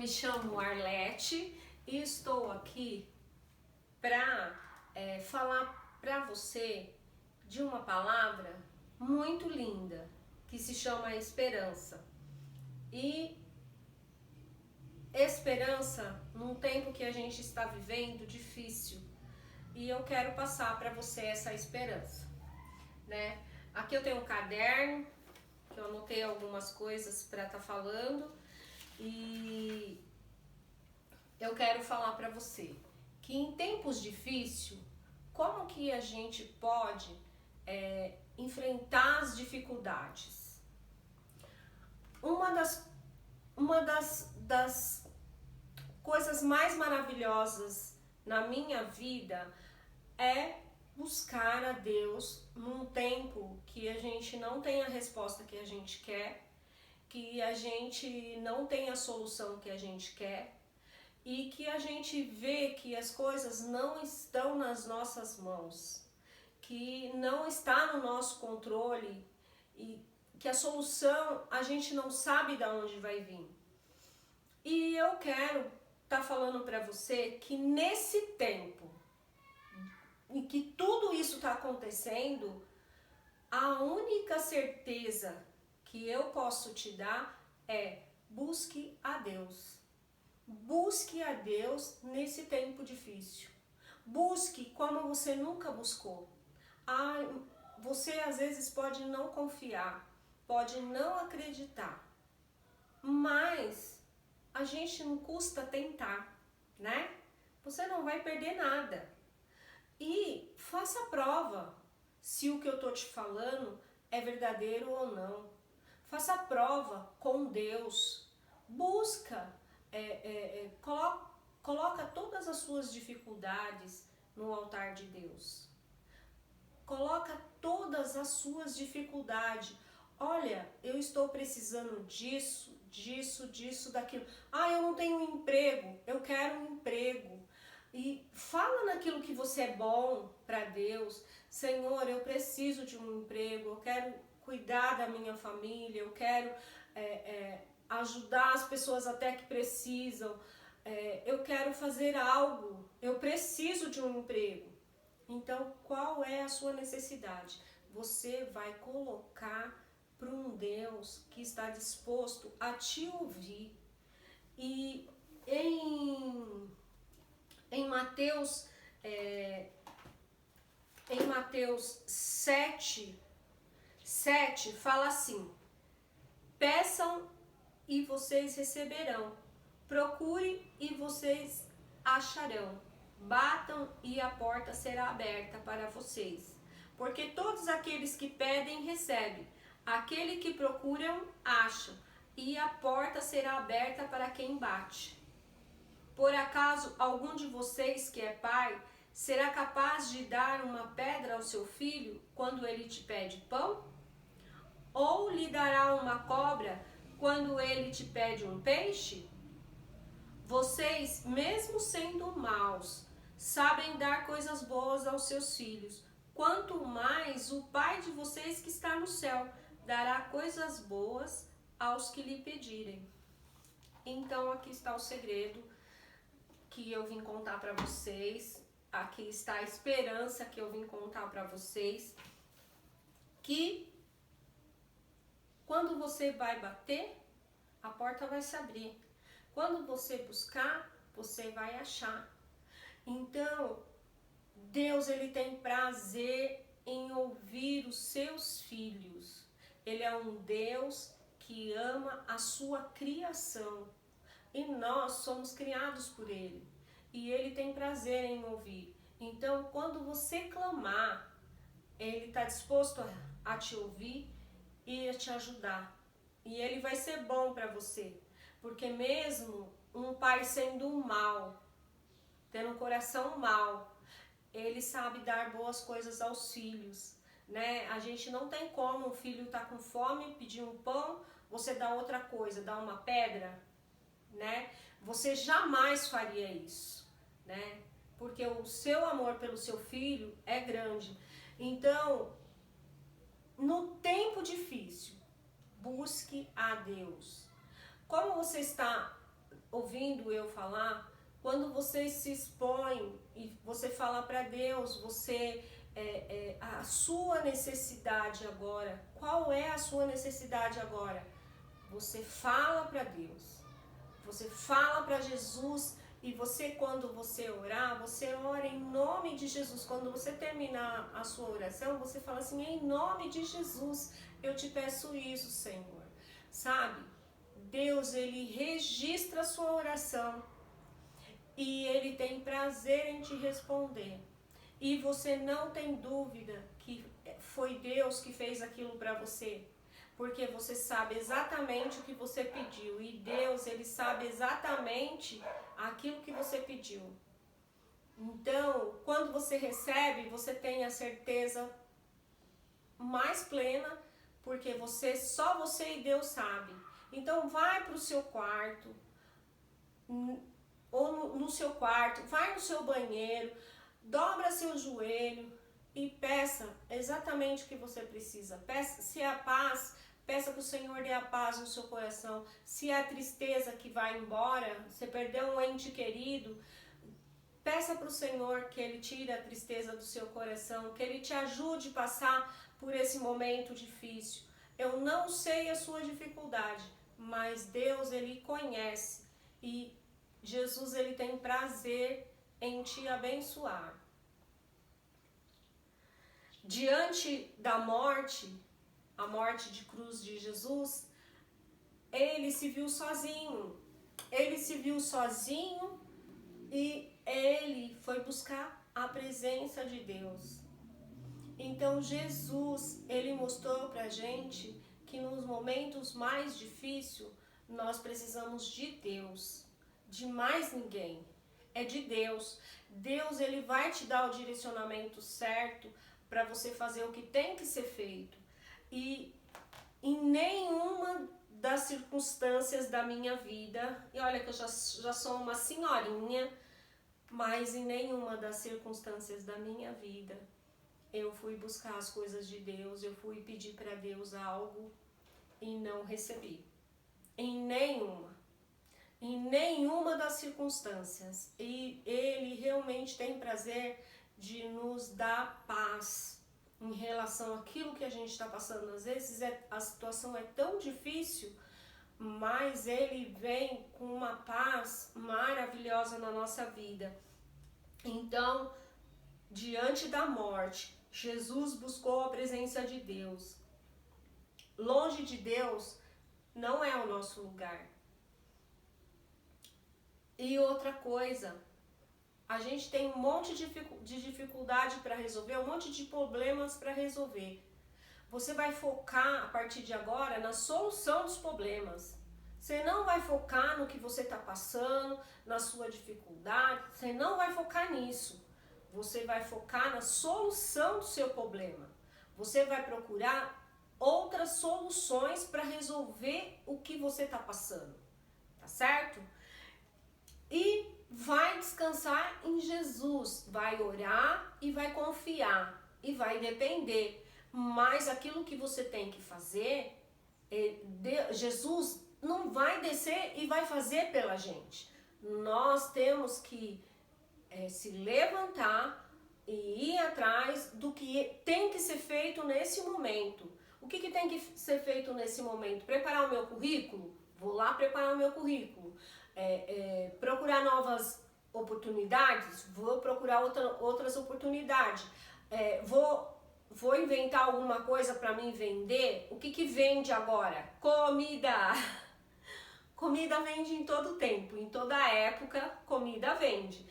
me chamo Arlete e estou aqui para falar para você de uma palavra muito linda que se chama esperança. E esperança num tempo que a gente está vivendo difícil, e eu quero passar para você essa esperança, né? Aqui eu tenho um caderno que eu anotei algumas coisas para estar falando, e eu quero falar para você que em tempos difíceis, como que a gente pode enfrentar as dificuldades? Uma das coisas mais maravilhosas na minha vida é buscar a Deus num tempo que a gente não tem a resposta que a gente quer, que a gente não tem a solução que a gente quer, e que a gente vê que as coisas não estão nas nossas mãos, que não está no nosso controle e que a solução a gente não sabe de onde vai vir. E eu quero estar falando para você que nesse tempo em que tudo isso está acontecendo, a única certeza que eu posso te dar é: busque a Deus. Busque a Deus nesse tempo difícil. Busque como você nunca buscou. Você às vezes pode não confiar, pode não acreditar, mas a gente não custa tentar, né? Você não vai perder nada. E faça a prova se o que eu tô te falando é verdadeiro ou não. Faça a prova com Deus. Busca, coloca todas as suas dificuldades no altar de Deus. Coloca todas as suas dificuldades. Olha, eu estou precisando disso, daquilo. Eu não tenho um emprego, eu quero um emprego. E fala naquilo que você é bom para Deus. Senhor, eu preciso de um emprego, eu quero cuidar da minha família, eu quero ajudar as pessoas até que precisam, eu quero fazer algo, eu preciso de um emprego. Então, qual é a sua necessidade? Você vai colocar para um Deus que está disposto a te ouvir. E em Mateus 7 fala assim: peçam e vocês receberão, procure e vocês acharão, batam e a porta será aberta para vocês. Porque todos aqueles que pedem recebem, aquele que procuram acham, e a porta será aberta para quem bate. Por acaso algum de vocês que é pai será capaz de dar uma pedra ao seu filho quando ele te pede pão? Ou lhe dará uma cobra quando ele te pede um peixe? Vocês, mesmo sendo maus, sabem dar coisas boas aos seus filhos. Quanto mais o Pai de vocês que está no céu dará coisas boas aos que lhe pedirem. Então aqui está o segredo que eu vim contar para vocês. Aqui está a esperança que eu vim contar para vocês. Que quando você vai bater, a porta vai se abrir. Quando você buscar, você vai achar. Então, Deus, ele tem prazer em ouvir os seus filhos. Ele é um Deus que ama a sua criação. E nós somos criados por ele. E ele tem prazer em ouvir. Então, quando você clamar, ele está disposto a te ouvir e a te ajudar. E ele vai ser bom para você. Porque mesmo um pai sendo mal, tendo um coração mau, ele sabe dar boas coisas aos filhos, né? A gente não tem como, o filho tá com fome, pedir um pão, você dá outra coisa, dá uma pedra, né? Você jamais faria isso, né? Porque o seu amor pelo seu filho é grande. Então, no tempo difícil, busque a Deus. Como você está ouvindo eu falar, quando você se expõe e você fala para Deus, você a sua necessidade agora, qual é a sua necessidade agora? Você fala para Deus, você fala para Jesus e você, quando você orar, você ora em nome de Jesus. Quando você terminar a sua oração, você fala assim, em nome de Jesus, eu te peço isso, Senhor. Sabe? Deus, Ele registra a sua oração e Ele tem prazer em te responder. E você não tem dúvida que foi Deus que fez aquilo para você, porque você sabe exatamente o que você pediu e Deus, Ele sabe exatamente aquilo que você pediu. Então, quando você recebe, você tem a certeza mais plena, porque só você e Deus sabe. Então, vai para o seu quarto, ou no seu quarto, vai no seu banheiro, dobra seu joelho e peça exatamente o que você precisa. Peça, se é a paz, peça que o Senhor dê a paz no seu coração. Se é a tristeza que vai embora, você perdeu um ente querido, peça para o Senhor que Ele tire a tristeza do seu coração, que Ele te ajude a passar por esse momento difícil. Eu não sei a sua dificuldade, mas Deus, Ele conhece e Jesus, Ele tem prazer em te abençoar. Diante da morte, a morte de cruz de Jesus, Ele se viu sozinho. Ele se viu sozinho e Ele foi buscar a presença de Deus. Então Jesus, Ele mostrou pra gente que nos momentos mais difíceis, nós precisamos de Deus, de mais ninguém. É de Deus. Deus, Ele vai te dar o direcionamento certo para você fazer o que tem que ser feito. E em nenhuma das circunstâncias da minha vida, e olha que eu já sou uma senhorinha, mas em nenhuma das circunstâncias da minha vida eu fui buscar as coisas de Deus, eu fui pedir para Deus algo e não recebi. Em nenhuma das circunstâncias. E Ele realmente tem prazer de nos dar paz em relação àquilo que a gente está passando. Às vezes a situação é tão difícil, mas Ele vem com uma paz maravilhosa na nossa vida. Então, diante da morte, Jesus buscou a presença de Deus. Longe de Deus não é o nosso lugar. E outra coisa, a gente tem um monte de dificuldade para resolver, um monte de problemas para resolver. Você vai focar a partir de agora na solução dos problemas. Você não vai focar no que você está passando, na sua dificuldade, você não vai focar nisso. Você vai focar na solução do seu problema. Você vai procurar outras soluções para resolver o que você está passando. Tá certo? E vai descansar em Jesus. Vai orar e vai confiar. E vai depender. Mas aquilo que você tem que fazer, Jesus não vai descer e vai fazer pela gente. Nós temos que se levantar e ir atrás do que tem que ser feito nesse momento. O que tem que ser feito nesse momento? Preparar o meu currículo? Vou lá preparar o meu currículo. Procurar novas oportunidades? Vou procurar outras oportunidades. Vou inventar alguma coisa para mim vender? O que vende agora? Comida! Comida vende em todo tempo, em toda época, comida vende.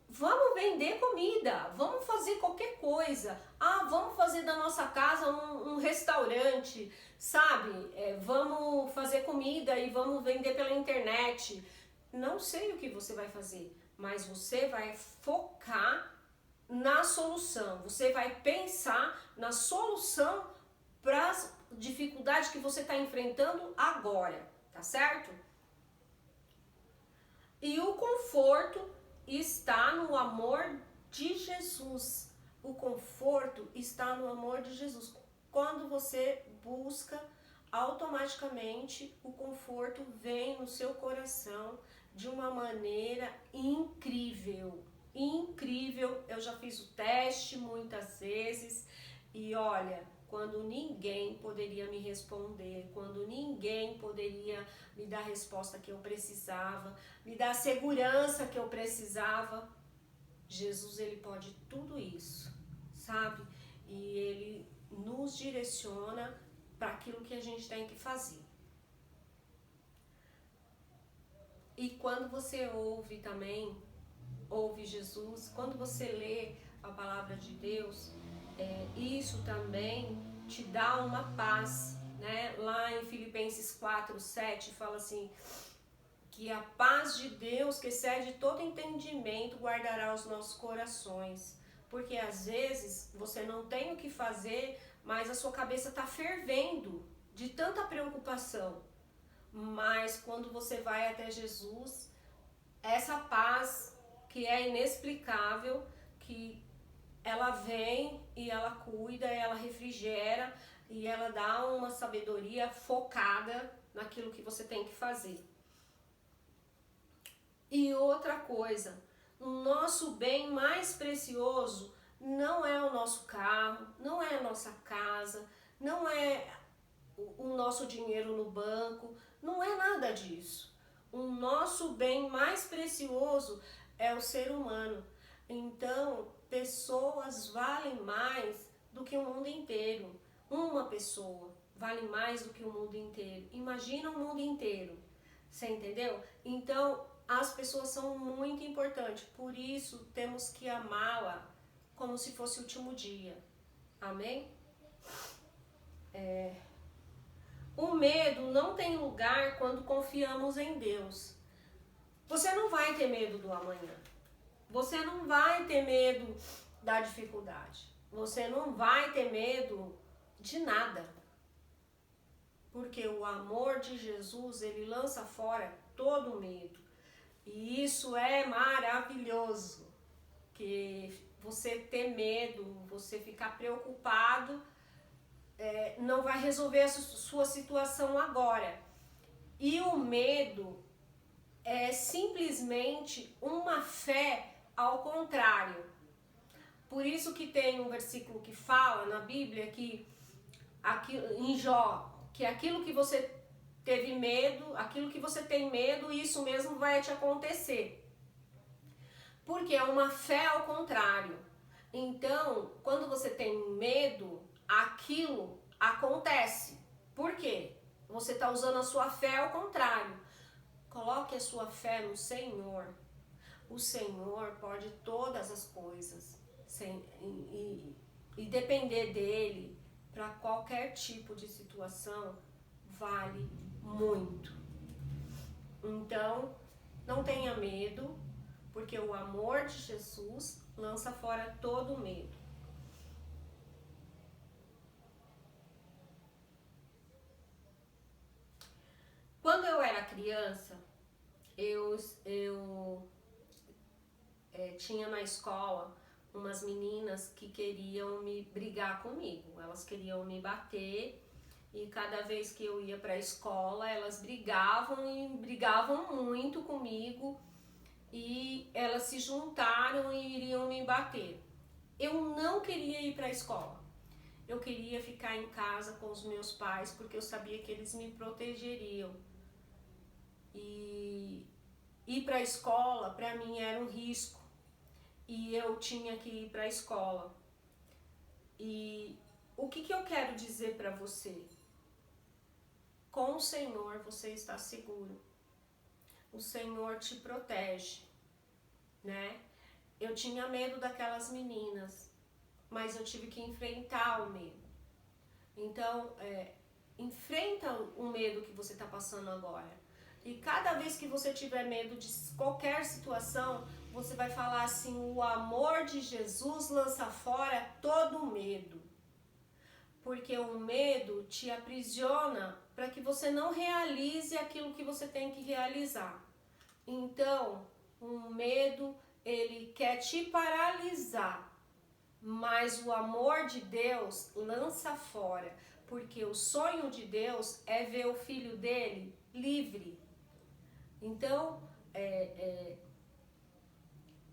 Vamos vender comida, vamos fazer qualquer coisa. Vamos fazer da nossa casa um restaurante, sabe? Vamos fazer comida e vamos vender pela internet. Não sei o que você vai fazer, mas você vai focar na solução. Você vai pensar na solução para as dificuldades que você está enfrentando agora, tá certo? E o conforto está no amor de Jesus. O conforto está no amor de Jesus. Quando você busca automaticamente o conforto vem no seu coração de uma maneira incrível. Incrível, eu já fiz o teste muitas vezes e olha, quando ninguém poderia me responder, quando ninguém poderia me dar a resposta que eu precisava, me dar a segurança que eu precisava, Jesus, ele pode tudo isso, sabe? E ele nos direciona para aquilo que a gente tem que fazer. E quando você ouve também, ouve Jesus, quando você lê a palavra de Deus, isso também te dá uma paz, né? Lá em Filipenses 4:7 fala assim, que a paz de Deus, que excede todo entendimento, guardará os nossos corações. Porque às vezes você não tem o que fazer, mas a sua cabeça está fervendo de tanta preocupação. Mas quando você vai até Jesus, essa paz que é inexplicável, que ela vem e ela cuida, ela refrigera e ela dá uma sabedoria focada naquilo que você tem que fazer. E outra coisa, o nosso bem mais precioso não é o nosso carro, não é a nossa casa, não é o nosso dinheiro no banco, não é nada disso. O nosso bem mais precioso é o ser humano. Então, pessoas valem mais do que o mundo inteiro. Uma pessoa vale mais do que o mundo inteiro. Imagina o mundo inteiro. Você entendeu? Então, as pessoas são muito importantes. Por isso, temos que amá-la como se fosse o último dia. Amém? O medo não tem lugar quando confiamos em Deus. Você não vai ter medo do amanhã. Você não vai ter medo da dificuldade. Você não vai ter medo de nada. Porque o amor de Jesus, ele lança fora todo medo. E isso é maravilhoso. Que você ter medo, você ficar preocupado, não vai resolver a sua situação agora. E o medo é simplesmente uma fé ao contrário. Por isso que tem um versículo que fala na Bíblia que em Jó, que aquilo que você teve medo, aquilo que você tem medo, isso mesmo vai te acontecer. Porque é uma fé ao contrário. Então, quando você tem medo, aquilo acontece. Por quê? Você está usando a sua fé ao contrário. Coloque a sua fé no Senhor. O Senhor pode todas as coisas. E depender dele para qualquer tipo de situação vale muito. Então, não tenha medo, porque o amor de Jesus lança fora todo medo. Quando eu era criança, eu tinha na escola umas meninas que queriam me brigar comigo. Elas queriam me bater e cada vez que eu ia para a escola, elas brigavam e brigavam muito comigo e elas se juntaram e iriam me bater. Eu não queria ir para a escola. Eu queria ficar em casa com os meus pais porque eu sabia que eles me protegeriam. E ir para a escola para mim era um risco. E eu tinha que ir para a escola. E o que eu quero dizer para você? Com o Senhor você está seguro. O Senhor te protege, né? Eu tinha medo daquelas meninas, mas eu tive que enfrentar o medo. Então, enfrenta o medo que você está passando agora. E cada vez que você tiver medo de qualquer situação, você vai falar assim: o amor de Jesus lança fora todo medo. Porque o medo te aprisiona para que você não realize aquilo que você tem que realizar. Então, o medo, ele quer te paralisar. Mas o amor de Deus lança fora. porque o sonho de Deus é ver o filho dele livre. Então,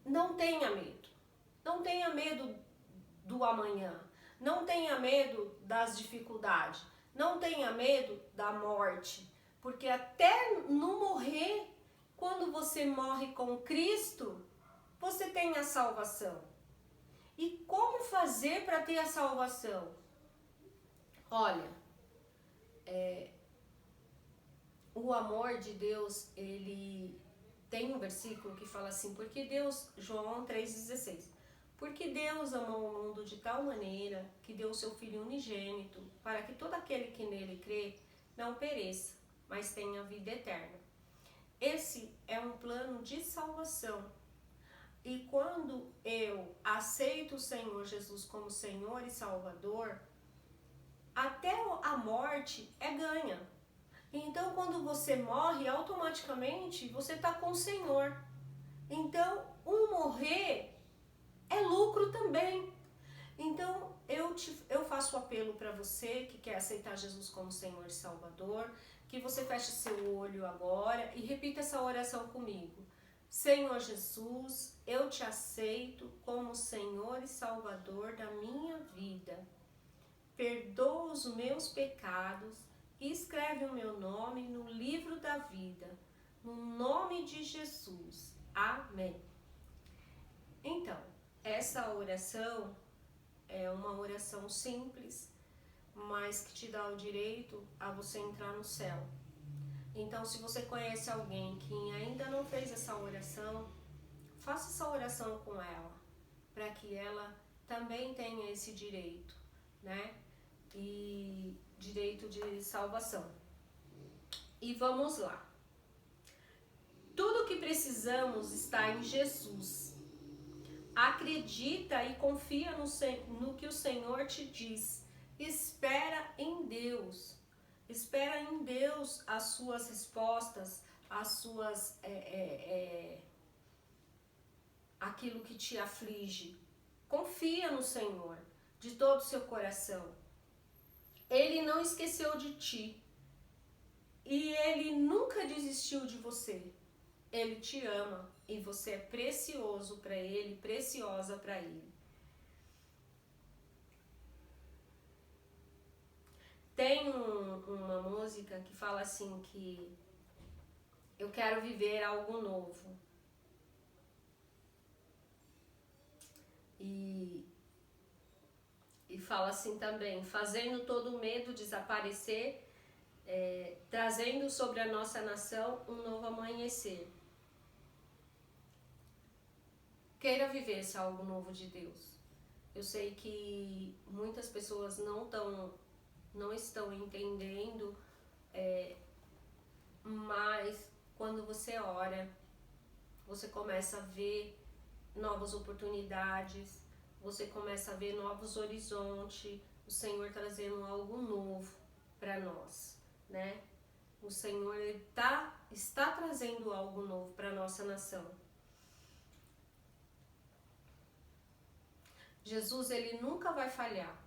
não tenha medo. Não tenha medo do amanhã. Não tenha medo das dificuldades. Não tenha medo da morte. Porque até no morrer, quando você morre com Cristo, você tem a salvação. E como fazer para ter a salvação? Olha, o amor de Deus, ele tem um versículo que fala assim, porque Deus, João 3,16, porque Deus amou o mundo de tal maneira que deu o seu Filho unigênito, para que todo aquele que nele crê não pereça, mas tenha vida eterna. Esse é um plano de salvação. E quando eu aceito o Senhor Jesus como Senhor e Salvador, até a morte é ganha. Então, quando você morre, automaticamente você está com o Senhor. Então, o morrer é lucro também. Então, eu faço o apelo para você que quer aceitar Jesus como Senhor e Salvador, que você feche seu olho agora e repita essa oração comigo. Senhor Jesus, eu te aceito como Senhor e Salvador da minha vida. Perdoa os meus pecados e escreve o meu nome no livro da vida. No nome de Jesus. Amém. Então, essa oração é uma oração simples, mas que te dá o direito a você entrar no céu. Então, se você conhece alguém que ainda não fez essa oração, faça essa oração com ela, para que ela também tenha esse direito, né? E direito de salvação. E vamos lá. Tudo que precisamos está em Jesus. Acredita e confia no que o Senhor te diz. Espera em Deus. Espera em Deus as suas respostas, as suas aquilo que te aflige. Confia no Senhor de todo o seu coração. Ele não esqueceu de ti. E Ele nunca desistiu de você. Ele te ama e você é precioso para Ele, preciosa para Ele. Tem uma música que fala assim que eu quero viver algo novo. E fala assim também, fazendo todo o medo desaparecer, trazendo sobre a nossa nação um novo amanhecer. Queira viver esse algo novo de Deus. Eu sei que muitas pessoas não estão entendendo, mas quando você ora, você começa a ver novas oportunidades, você começa a ver novos horizontes, o Senhor trazendo algo novo para nós, né? O Senhor está trazendo algo novo para a nossa nação. Jesus, ele nunca vai falhar.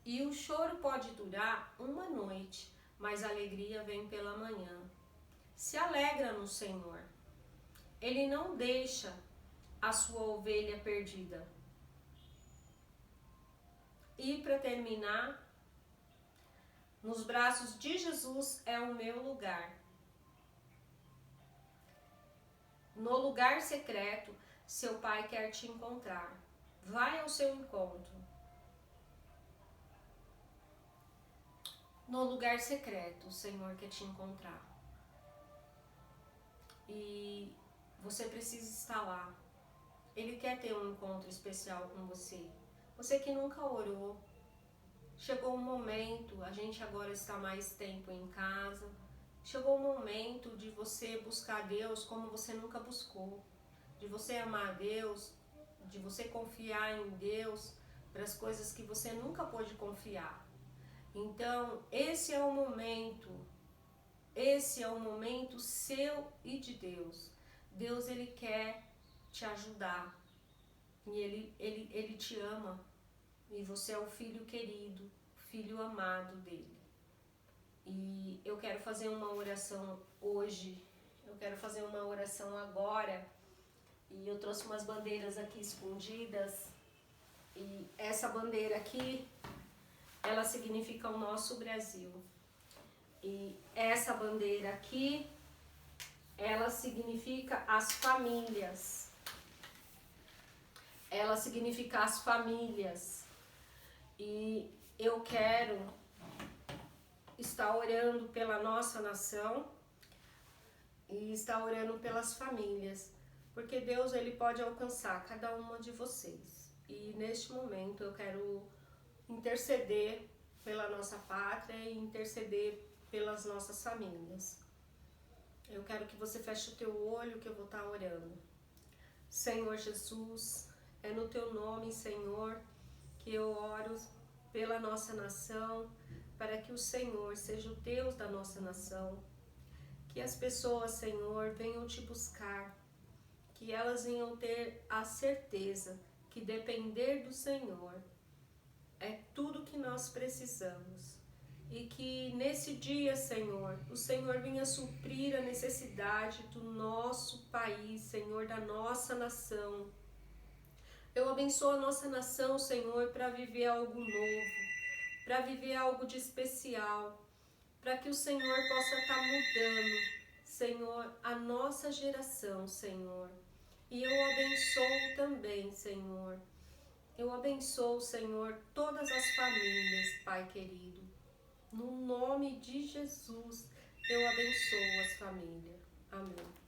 E o choro pode durar uma noite, mas a alegria vem pela manhã. Se alegra no Senhor. Ele não deixa a sua ovelha perdida. E para terminar, nos braços de Jesus é o meu lugar. No lugar secreto, seu Pai quer te encontrar. Vai ao seu encontro. No lugar secreto, o Senhor quer te encontrar. E você precisa estar lá. Ele quer ter um encontro especial com você. Você que nunca orou. Chegou o momento, a gente agora está mais tempo em casa. Chegou o momento de você buscar Deus como você nunca buscou. De você amar Deus, de você confiar em Deus para as coisas que você nunca pôde confiar. Então, esse é o momento seu e de Deus. Deus, ele quer te ajudar e ele te ama e você é o filho querido, filho amado dele. E eu quero fazer uma oração hoje, eu quero fazer uma oração agora, e eu trouxe umas bandeiras aqui escondidas, e essa bandeira aqui, ela significa o nosso Brasil. E essa bandeira aqui, ela significa as famílias. Ela significa as famílias. E eu quero estar orando pela nossa nação e estar orando pelas famílias, porque Deus, ele pode alcançar cada uma de vocês. E neste momento eu quero interceder pela nossa pátria e interceder pelas nossas famílias. Eu quero que você feche o teu olho, que eu vou estar orando. Senhor Jesus, é no teu nome, Senhor, que eu oro pela nossa nação, para que o Senhor seja o Deus da nossa nação, que as pessoas, Senhor, venham te buscar, que elas venham ter a certeza que depender do Senhor é tudo que nós precisamos. E que nesse dia, Senhor, o Senhor venha suprir a necessidade do nosso país, Senhor, da nossa nação. Eu abençoo a nossa nação, Senhor, para viver algo novo, para viver algo de especial, para que o Senhor possa estar mudando, Senhor, a nossa geração, Senhor. E eu abençoo também, Senhor. Eu abençoo, Senhor, todas as famílias, Pai querido. No nome de Jesus, eu abençoo as famílias. Amém.